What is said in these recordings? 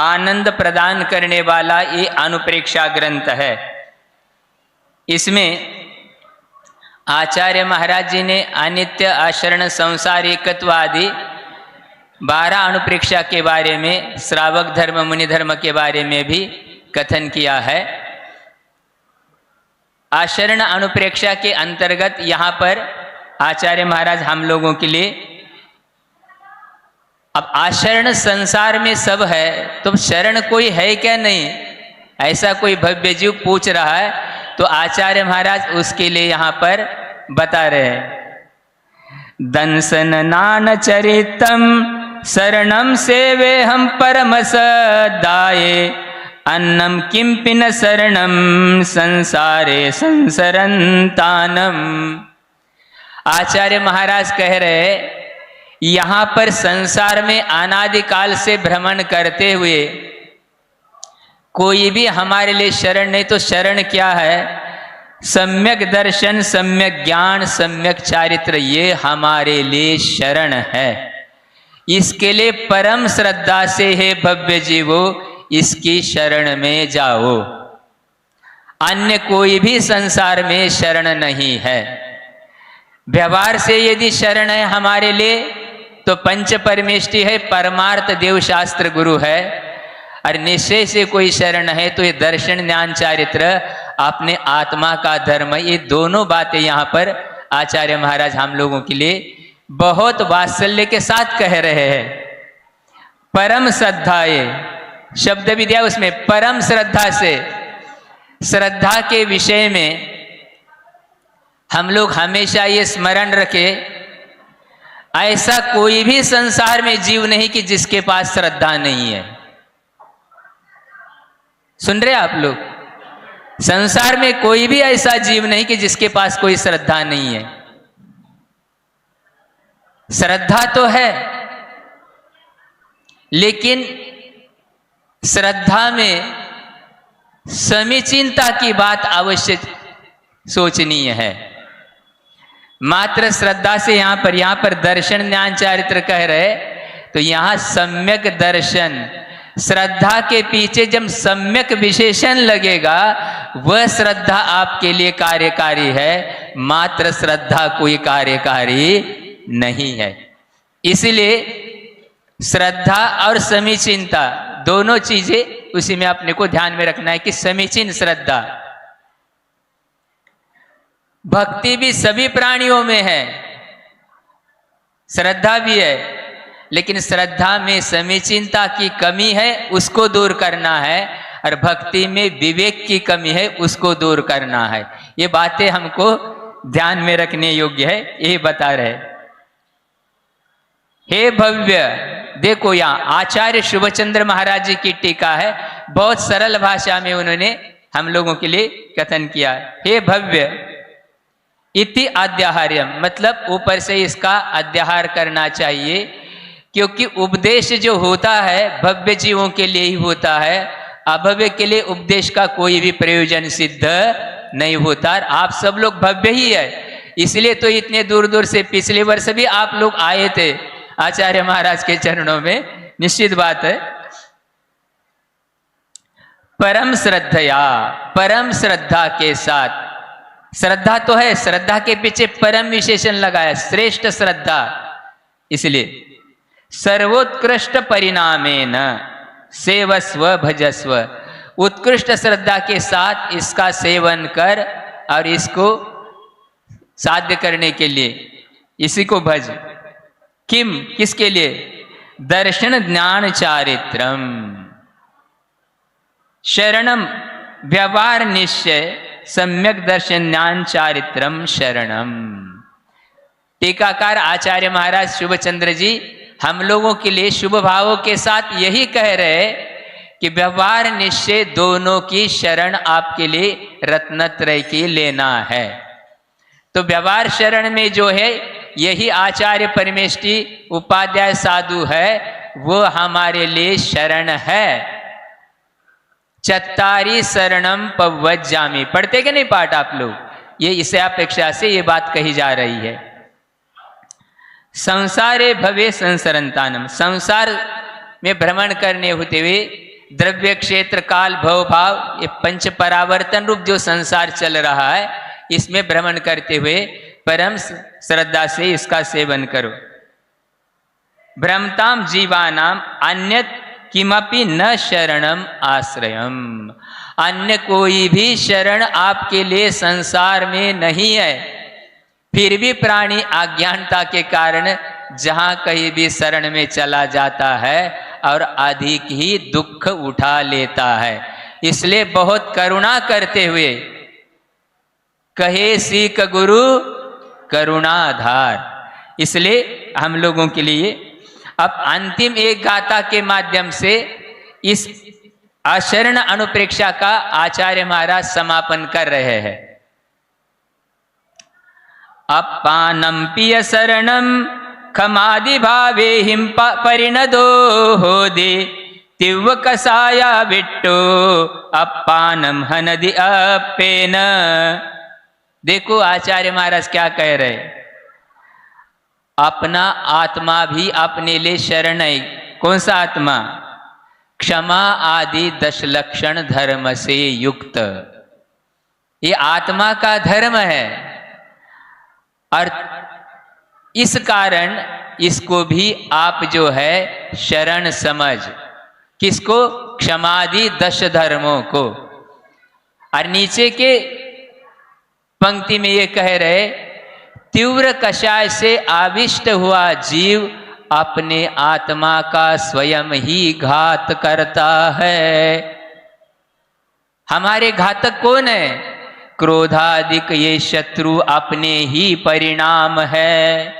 आनंद प्रदान करने वाला ये अनुप्रेक्षा ग्रंथ है। इसमें आचार्य महाराज जी ने अनित्य, आशरण, संसार, एकत्व आदि 12 अनुप्रेक्षा के बारे में, श्रावक धर्म, मुनि धर्म के बारे में भी कथन किया है। आशरण अनुप्रेक्षा के अंतर्गत यहाँ पर आचार्य महाराज हम लोगों के लिए, अब आशरण संसार में सब है तो शरण कोई है क्या नहीं, ऐसा कोई भव्य जीव पूछ रहा है, तो आचार्य महाराज उसके लिए यहाँ पर बता रहे हैं। दंसन नान चरितम शरणम सेवे हम परम सदाये, अन्नम किंपि न शरणम संसारे संसरंतानम। आचार्य महाराज कह रहे यहाँ पर संसार में अनादिकाल से भ्रमण करते हुए कोई भी हमारे लिए शरण नहीं, तो शरण क्या है? सम्यक दर्शन, सम्यक ज्ञान, सम्यक चारित्र, ये हमारे लिए शरण है। इसके लिए परम श्रद्धा से हे भव्य जीवो इसकी शरण में जाओ, अन्य कोई भी संसार में शरण नहीं है। व्यवहार से यदि शरण है हमारे लिए तो पंच परमेष्टि है, परमार्थ देव शास्त्र गुरु है, और निश्चय से कोई शरण है तो ये दर्शन, ज्ञान, चारित्र, अपने आत्मा का धर्म, ये दोनों बातें यहाँ पर आचार्य महाराज हम लोगों के लिए बहुत वात्सल्य के साथ कह रहे हैं। परम श्रद्धाए शब्द भी दिया उसमें, परम श्रद्धा से, श्रद्धा के विषय में हम लोग हमेशा ये स्मरण रखें, ऐसा कोई भी संसार में जीव नहीं कि जिसके पास श्रद्धा नहीं है। सुन रहे आप लोग? संसार में कोई भी ऐसा जीव नहीं कि जिसके पास कोई श्रद्धा नहीं है। श्रद्धा तो है, लेकिन श्रद्धा में समीचीनता की बात अवश्य सोचनीय है। मात्र श्रद्धा से यहाँ पर दर्शन, ज्ञान, चारित्र कह रहे, तो यहाँ सम्यक दर्शन, श्रद्धा के पीछे जब सम्यक विशेषण लगेगा वह श्रद्धा आपके लिए कार्यकारी है, मात्र श्रद्धा कोई कार्यकारी नहीं है। इसलिए श्रद्धा और समीचीनता दोनों चीजें उसी में अपने को ध्यान में रखना है कि समीचीन श्रद्धा। भक्ति भी सभी प्राणियों में है, श्रद्धा भी है, लेकिन श्रद्धा में समीचीनता की कमी है, उसको दूर करना है, और भक्ति में विवेक की कमी है, उसको दूर करना है। ये बातें हमको ध्यान में रखने योग्य है, ये बता रहे। हे भव्य, देखो यहाँ आचार्य शुभचंद्र महाराज जी की टीका है, बहुत सरल भाषा में उन्होंने हम लोगों के लिए कथन किया। हे भव्य इति अध्याहार्यम, मतलब ऊपर से इसका अध्याहार करना चाहिए, क्योंकि उपदेश जो होता है भव्य जीवों के लिए ही होता है, अभव्य के लिए उपदेश का कोई भी प्रयोजन सिद्ध नहीं होता। आप सब लोग भव्य ही है, इसलिए तो इतने दूर दूर से, पिछले वर्ष भी आप लोग आए थे आचार्य महाराज के चरणों में, निश्चित बात है। परम श्रद्धया, परम श्रद्धा के साथ, श्रद्धा तो है, श्रद्धा के पीछे परम विशेषण लगाया, श्रेष्ठ श्रद्धा, इसलिए सर्वोत्कृष्ट परिणामेन सेवस्व भजस्व, उत्कृष्ट श्रद्धा के साथ इसका सेवन कर और इसको साध्य करने के लिए इसी को भज। किम, किसके लिए? दर्शन, ज्ञान, चारित्रम, शरणम, व्यवहार, निश्चय, सम्यक दर्शन, ज्ञान, चारित्रम, शरणम। टीकाकार आचार्य महाराज शुभचंद्र जी हम लोगों के लिए शुभ भावों के साथ यही कह रहे कि व्यवहार, निश्चय दोनों की शरण आपके लिए रत्नत्रय की लेना है। तो व्यवहार शरण में जो है यही आचार्य परमेष्टि उपाध्याय साधु है, वो हमारे लिए शरण है। चत्तारी शरणम पवज्जामि, पढ़ते कि नहीं पाठ आप लोग? ये इस अपेक्षा से ये बात कही जा रही है। संसारे भवे संसरंतानम, संसार में भ्रमण करने होते हुए द्रव्य क्षेत्र काल भव भाव, ये पंच परावर्तन रूप जो संसार चल रहा है, इसमें भ्रमण करते हुए परम श्रद्धा से इसका सेवन करो। भ्रमताम जीवानाम अन्यत किमपि न शरणम आश्रयम, अन्य कोई भी शरण आपके लिए संसार में नहीं है। फिर भी प्राणी अज्ञानता के कारण जहां कहीं भी शरण में चला जाता है और अधिक ही दुख उठा लेता है। इसलिए बहुत करुणा करते हुए कहे सीख गुरु करुणाधार। इसलिए हम लोगों के लिए अब अंतिम एक गाथा के माध्यम से इस अशरण अनुप्रेक्षा का आचार्य महाराज समापन कर रहे हैं। अपानम पिय शरणम खमादि भावे हिम परिणदो हो दे तिव्व कसाया बिट्टो अपानम हनदि अपेन। देखो आचार्य महाराज क्या कह रहे, अपना आत्मा भी अपने लिए शरण है। कौन सा आत्मा? क्षमा आदि 10 लक्षण धर्म से युक्त, ये आत्मा का धर्म है। और इस कारण इसको भी आप जो है शरण समझ। किसको? क्षमादि 10 धर्मों को। और नीचे के पंक्ति में ये कह रहे, तीव्र कषाय से आविष्ट हुआ जीव अपने आत्मा का स्वयं ही घात करता है। हमारे घातक कौन है? क्रोधादिक ये शत्रु अपने ही परिणाम है।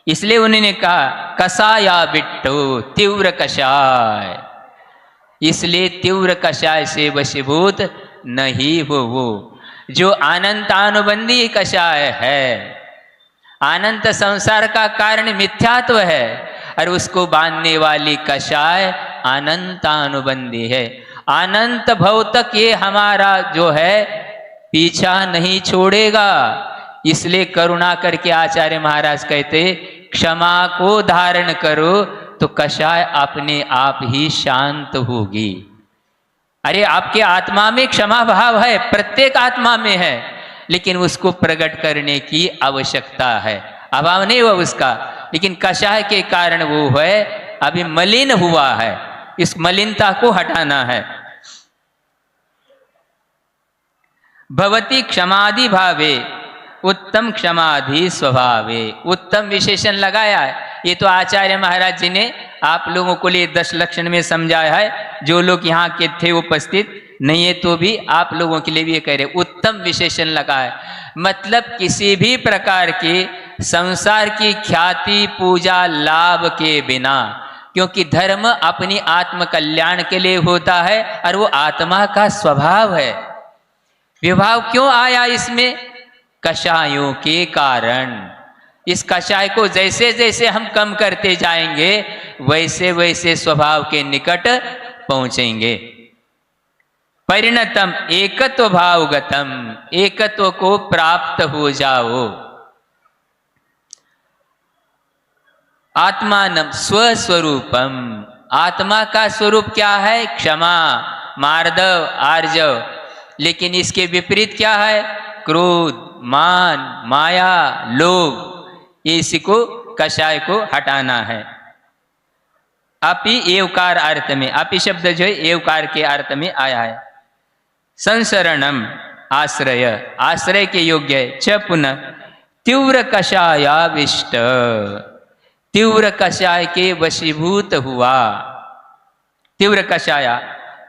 इसलिए उन्होंने कहा कसाया बिट्टो, तीव्र कषाय। इसलिए तीव्र कषाय से वशीभूत नहीं हो वो जो अनंतानुबंधी कषाय है। अनंत संसार का कारण मिथ्यात्व है और उसको बांधने वाली कषाय अनंतानुबंधी है। अनंत भव तक ये हमारा जो है पीछा नहीं छोड़ेगा। इसलिए करुणा करके आचार्य महाराज कहते, क्षमा को धारण करो तो कषाय अपने आप ही शांत होगी। अरे आपके आत्मा में क्षमा भाव है, प्रत्येक आत्मा में है, लेकिन उसको प्रकट करने की आवश्यकता है। अभाव नहीं हुआ उसका, लेकिन कषाय के कारण वो है अभी मलिन हुआ है। इस मलिनता को हटाना है। भवती क्षमादि भावे उत्तम क्षमाधि स्वभावे, उत्तम विशेषण लगाया है। ये तो आचार्य महाराज जी ने आप लोगों को लिए 10 लक्षण में समझाया है। जो लोग यहाँ के थे उपस्थित नहीं है तो भी आप लोगों के लिए भी ये कह रहे, उत्तम विशेषण लगा है। मतलब किसी भी प्रकार की संसार की ख्याति पूजा लाभ के बिना, क्योंकि धर्म अपनी आत्म कल्याण के लिए होता है और वो आत्मा का स्वभाव है। विभाव क्यों आया इसमें? कषायों के कारण। इस कषाय को जैसे जैसे हम कम करते जाएंगे वैसे वैसे स्वभाव के निकट पहुंचेंगे। परिणतम एकत्व भावगतम, एकत्व को प्राप्त हो जाओ। आत्मानम स्वस्वरूपम, आत्मा का स्वरूप क्या है? क्षमा, मार्दव, आर्जव। लेकिन इसके विपरीत क्या है? क्रोध, मान, माया, लोभ। ये इसी को कषाय को हटाना है। अपि एवकार अर्थ में, अपि शब्द जो है एवकार के अर्थ में आया है। संसरणम आश्रय, आश्रय के योग्य है। च पुनः तीव्र कषायाविष्ट, तीव्र कषाय के वशीभूत हुआ। तीव्र कषाया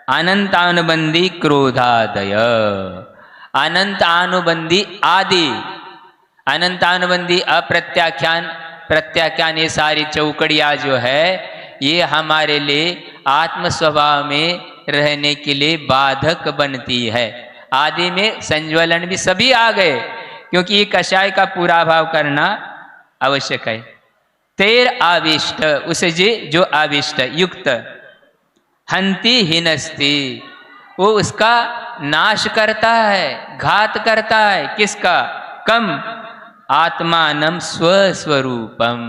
अनंतानुबंधी क्रोधादय, अनंतानुबंधी आदि, अनंतानुबंधी अप्रत्याख्यान, प्रत्याख्यान, ये सारी चौकड़ियाँ जो है ये हमारे लिए आत्म स्वभाव में रहने के लिए बाधक बनती है। आदि में संज्वलन भी सभी आ गए, क्योंकि ये कषाय का पूरा भाव करना आवश्यक है। तेर आविष्ट, उसे जी जो आविष्ट युक्त, हंति हिनस्ति, वो उसका नाश करता है, घात करता है। किसका? कम आत्मानम स्वस्वरूपम,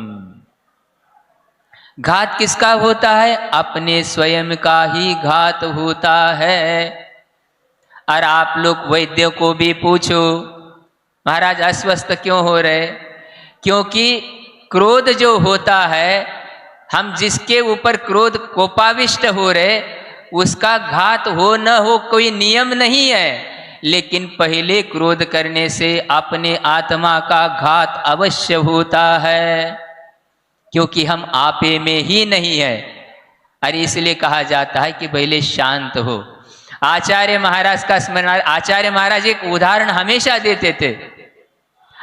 घात किसका होता है? अपने स्वयं का ही घात होता है। और आप लोग वैद्यों को भी पूछो, महाराज अस्वस्थ क्यों हो रहे? क्योंकि क्रोध जो होता है, हम जिसके ऊपर क्रोध कोपाविष्ट हो रहे, उसका घात हो न हो कोई नियम नहीं है, लेकिन पहले क्रोध करने से अपने आत्मा का घात अवश्य होता है, क्योंकि हम आपे में ही नहीं है। और इसलिए कहा जाता है कि पहले शांत हो। आचार्य महाराज का स्मरण, आचार्य महाराज एक उदाहरण हमेशा देते थे,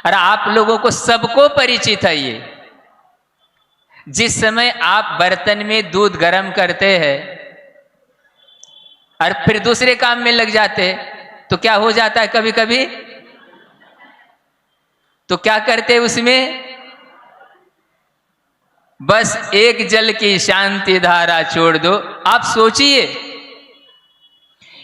और आप लोगों को सबको परिचित है ये। जिस समय आप बर्तन में दूध गर्म करते हैं और फिर दूसरे काम में लग जाते हैं, तो क्या हो जाता है कभी कभी? तो क्या करते उसमें? बस एक जल की शांति धारा छोड़ दो। आप सोचिए,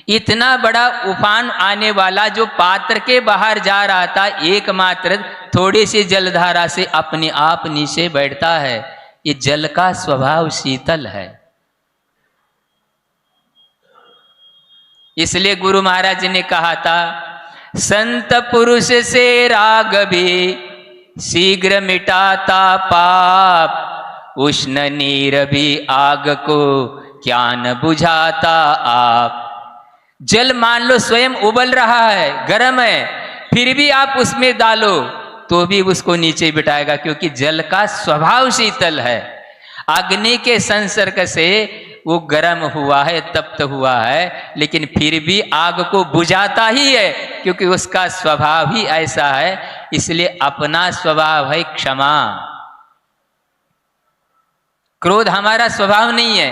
इतना बड़ा उफान आने वाला जो पात्र के बाहर जा रहा था, एकमात्र थोड़ी सी जलधारा से अपने आप नीचे बैठता है। ये जल का स्वभाव शीतल है। इसलिए गुरु महाराज ने कहा था, संत पुरुष से राग भी शीघ्र मिटाता पाप, उष्ण नीर भी आग को क्या न बुझाता आप। जल मान लो स्वयं उबल रहा है, गर्म है, फिर भी आप उसमें डालो तो भी उसको नीचे बिठाएगा, क्योंकि जल का स्वभाव शीतल है। अग्नि के संसर्ग से वो गर्म हुआ है, तप्त हुआ है, लेकिन फिर भी आग को बुझाता ही है, क्योंकि उसका स्वभाव ही ऐसा है। इसलिए अपना स्वभाव है क्षमा। क्रोध हमारा स्वभाव नहीं है,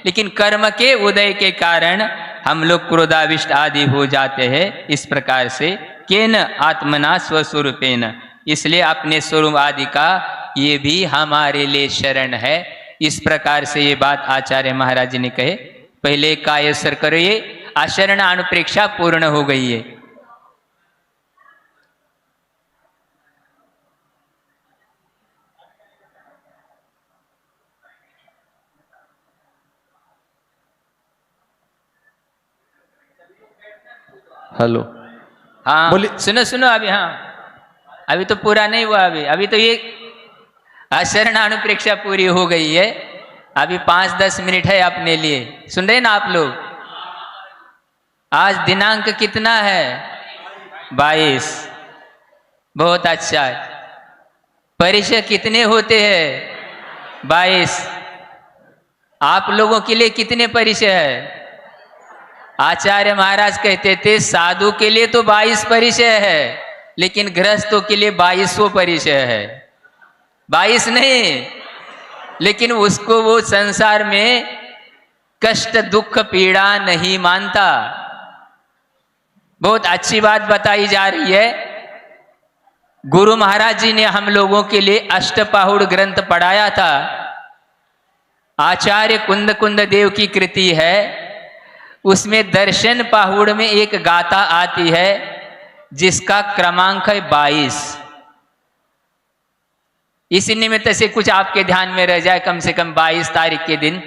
लेकिन कर्म के उदय के कारण हम लोग क्रोधाविष्ट आदि हो जाते हैं। इस प्रकार से केन आत्मना स्वस्वरूपेन, इसलिए अपने स्वरूप आदि का ये भी हमारे लिए शरण है। इस प्रकार से ये बात आचार्य महाराज जी ने कहे। पहले कायसर करो, ये आशरण अनुप्रेक्षा पूर्ण हो गई है। हेलो, हाँ बोलिए। सुनो सुनो, अभी हाँ अभी तो पूरा नहीं हुआ। अभी तो ये आचरण अनुप्रेक्षा पूरी हो गई है। अभी 5-10 मिनट है अपने लिए। सुन रहे ना आप लोग? आज दिनांक कितना है? 22। बहुत अच्छा है। परिचय कितने होते हैं? 22। आप लोगों के लिए कितने परिचय है? आचार्य महाराज कहते थे साधु के लिए तो 22 परिचय है, लेकिन गृहस्थों के लिए 2200 परिचय है। 22 नहीं, लेकिन उसको वो संसार में कष्ट दुख पीड़ा नहीं मानता। बहुत अच्छी बात बताई जा रही है। गुरु महाराज जी ने हम लोगों के लिए अष्टपाहुड़ ग्रंथ पढ़ाया था। आचार्य कुंद कुंद देव की कृति है। उसमें दर्शन पाहुड़ में एक गाथा आती है जिसका क्रमांक है 22। इसी निमित्त से कुछ आपके ध्यान में रह जाए, कम से कम 22 तारीख के दिन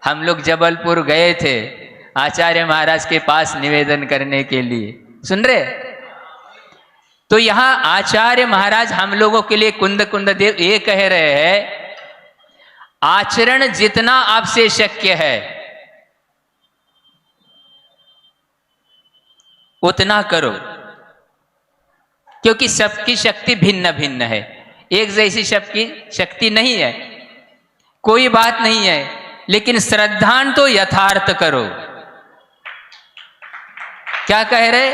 हम लोग जबलपुर गए थे आचार्य महाराज के पास निवेदन करने के लिए। सुन रहे? तो यहां आचार्य महाराज हम लोगों के लिए कुंद कुंद देव ये कह रहे हैं, आचरण जितना आपसे शक्य है उतना करो, क्योंकि सबकी शक्ति भिन्न भिन्न है। एक जैसी सबकी शक्ति नहीं है, कोई बात नहीं है, लेकिन श्रद्धान तो यथार्थ करो। क्या कह रहे?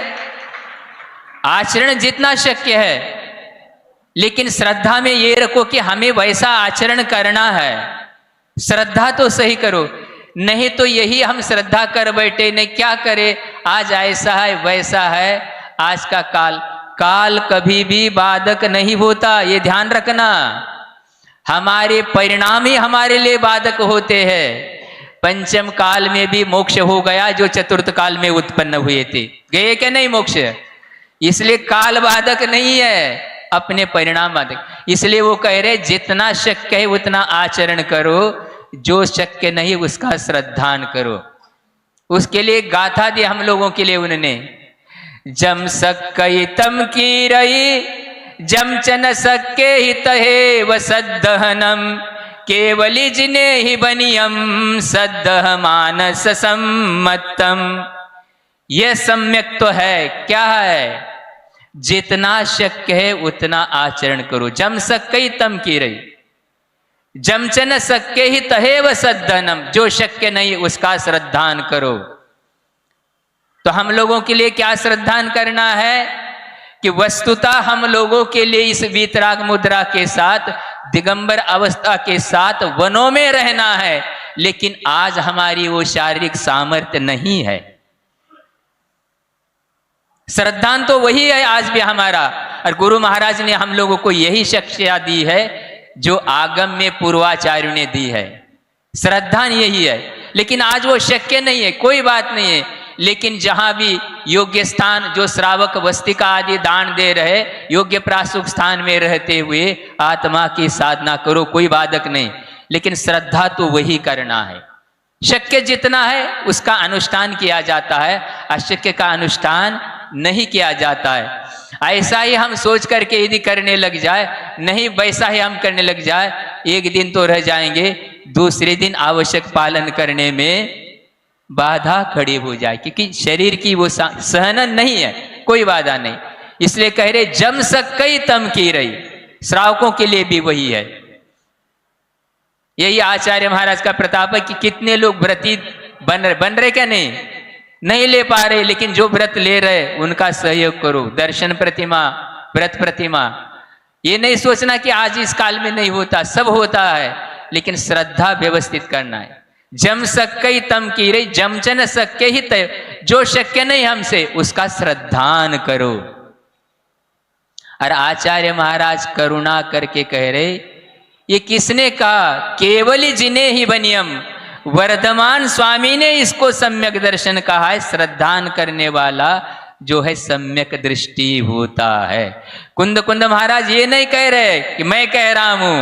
आचरण जितना शक्य है, लेकिन श्रद्धा में ये रखो कि हमें वैसा आचरण करना है। श्रद्धा तो सही करो, नहीं तो यही हम श्रद्धा कर बैठे, नहीं क्या करे, आज ऐसा है वैसा है। आज का काल कभी भी बाधक नहीं होता, ये ध्यान रखना। हमारे परिणाम ही हमारे लिए बाधक होते हैं। पंचम काल में भी मोक्ष हो गया जो चतुर्थ काल में उत्पन्न हुए थे, गए क्या नहीं मोक्ष? इसलिए काल बाधक नहीं है, अपने परिणाम बाधक। इसलिए वो कह रहे जितना शक्य है उतना आचरण करो, जो शक्य नहीं उसका श्रद्धान करो। उसके लिए गाथा दी हम लोगों के लिए उन्होंने, जम सक्कई तम की रही जम च न सक्के ही तहे व सद्दहनम केवली जिने ही बनियम सद्दह मानस सम्मतम। यह सम्यक तो है, क्या है? जितना शक्य है उतना आचरण करो। जम सक्कई तम की रही जम च न सक्के ही तहे व सद्दहनम, जो शक्य नहीं उसका श्रद्धान करो। तो हम लोगों के लिए क्या श्रद्धान करना है कि वस्तुतः हम लोगों के लिए इस वीतराग मुद्रा के साथ, दिगंबर अवस्था के साथ वनों में रहना है, लेकिन आज हमारी वो शारीरिक सामर्थ्य नहीं है। श्रद्धान तो वही है आज भी हमारा, और गुरु महाराज ने हम लोगों को यही शिक्षा दी है जो आगम में पूर्वाचार्यों ने दी है। श्रद्धान यही है, लेकिन आज वो शक्य नहीं है, कोई बात नहीं है। लेकिन जहां भी योग्य स्थान, जो श्रावक वस्तिका आदि दान दे रहे, योग्य प्रासुक स्थान में रहते हुए आत्मा की साधना करो, कोई बाधक नहीं। लेकिन श्रद्धा तो वही करना है, शक्य जितना है उसका अनुष्ठान किया जाता है, अशक्य का अनुष्ठान नहीं किया जाता है। ऐसा ही हम सोच करके यदि करने लग जाए, नहीं वैसा ही हम करने लग जाए, एक दिन तो रह जाएंगे, दूसरे दिन आवश्यक पालन करने में बाधा खड़ी हो जाए, क्योंकि शरीर की वो सहनन नहीं है, कोई बाधा नहीं। इसलिए कह रहे जम सक्कई तम की रही, श्रावकों के लिए भी वही है। यही आचार्य महाराज का प्रताप है कि कितने लोग व्रती बन रहे क्या नहीं ले पा रहे, लेकिन जो व्रत ले रहे उनका सहयोग करो। दर्शन प्रतिमा, व्रत प्रतिमा, ये नहीं सोचना कि आज इस काल में नहीं होता, सब होता है, लेकिन श्रद्धा व्यवस्थित करना है। जम सक्कई तम की रही जम च न सक्के ही तय, जो शक्य नहीं हमसे उसका श्रद्धान करो। और आचार्य महाराज करुणा करके कह रहे, ये किसने कहा? केवली जिने ही बनियम, वर्धमान स्वामी ने इसको सम्यक दर्शन कहा है। श्रद्धान करने वाला जो है सम्यक दृष्टि होता है। कुंद महाराज ये नहीं कह रहे कि मैं कह रहा हूं,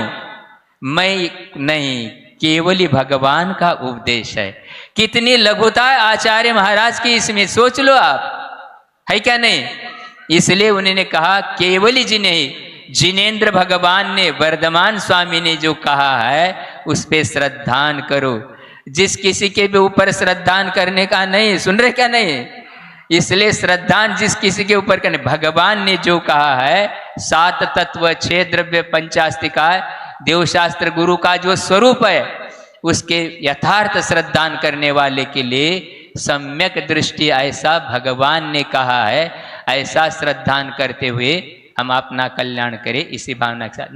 मैं नहीं, केवल ही भगवान का उपदेश है। कितनी लघुता है आचार्य महाराज की इसमें, सोच लो आप, है क्या नहीं? इसलिए उन्होंने कहा केवल ही जिनेन्द्र भगवान ने, वर्धमान स्वामी ने जो कहा है उस पे श्रद्धान करो। जिस किसी के भी ऊपर श्रद्धान करने का नहीं, सुन रहे क्या नहीं? इसलिए श्रद्धान जिस किसी के ऊपर करने, भगवान ने जो कहा है, 7 तत्व 6 द्रव्य पंचास्तिका, देवशास्त्र गुरु का जो स्वरूप है, उसके यथार्थ श्रद्धान करने वाले के लिए सम्यक दृष्टि, ऐसा भगवान ने कहा है। ऐसा श्रद्धान करते हुए हम अपना कल्याण करें, इसी भावना के साथ।